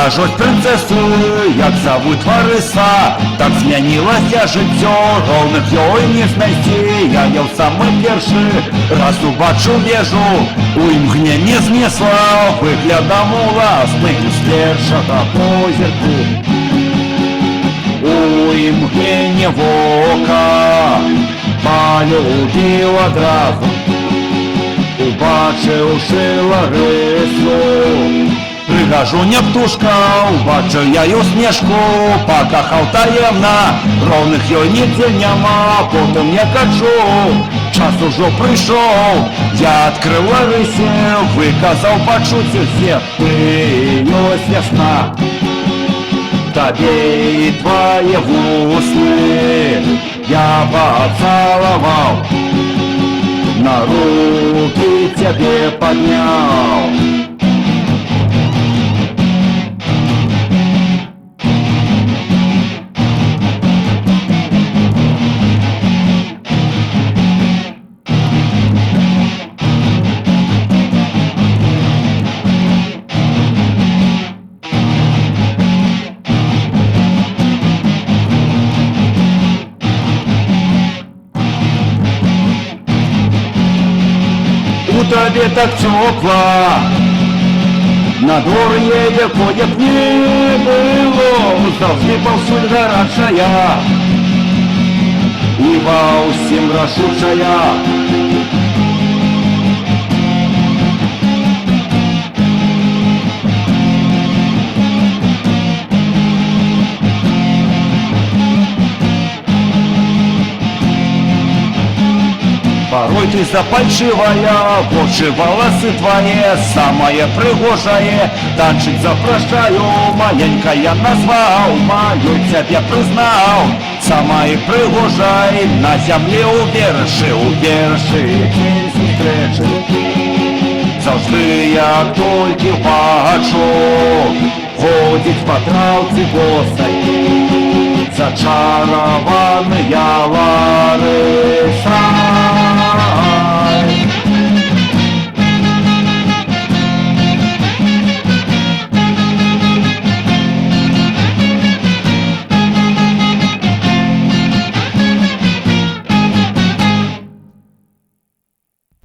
Кажуть, принцесу, як зовут Лариса, так змянілася життя, головних йой не знайти. Я в самий перший раз убачив вежу, у імгненні знесла виглядом власних спершого позірку. У імгненні вока полюбив одразу, убачивши Ларису. Пригажуня птушка, убачив я й усмішку, покахав таємно, ровних йой ніде нема. Потім я кажу, час уже прийшов, я відкрив Ларисі, виказав почуття всіх, прийнялась весна. Тебе и твои вусны я поцеловал, на руки тебе поднял. У тебе так тепло, на дворе як не было, завжди повсюди гарячая і во всім рашучая. Порой ты запальчивая, очи волосы твои, самое пригожее, танчить запрашаю, маленькая назвал, мою тебя признал, самое пригожее, на земле уберши встречи. Завжди як тільки бачу, ходить по травці босої, зачарована я Лариса.